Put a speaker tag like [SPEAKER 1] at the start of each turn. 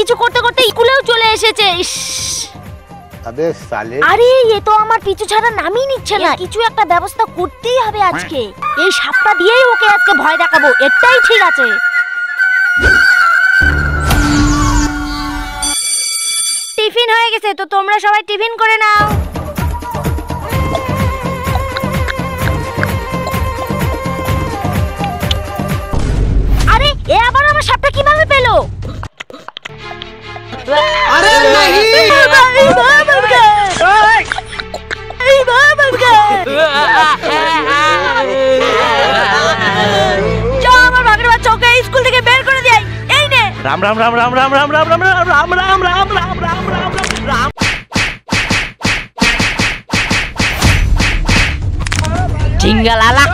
[SPEAKER 1] পিছু করতে করতে স্কুলেও চলে এসেছে।
[SPEAKER 2] আবে সালে,
[SPEAKER 1] আরে এ তো আমার পিছু ছাড়া নামই নিচ্ছে না। কিছু একটা ব্যবস্থা করতেই হবে আজকে। এই সাপটা দিয়েই ওকে আজকে ভয় দেখাবো, এটাই ঠিক আছে। টিফিন হয়ে গেছে, তো তোমরা সবাই টিফিন করে নাও। আরে এ আবার আমার সাপটা কিভাবে পেলো?
[SPEAKER 2] আরে नहीं
[SPEAKER 1] আমার ভাগের বাচ্চা, ওকে স্কুল থেকে বের করে দেয়। এই নে।
[SPEAKER 3] রাম রাম রাম রাম রাম রাম রাম রাম রাম রাম রাম রাম রাম রাম রাম রাম। জিঙ্গালালা।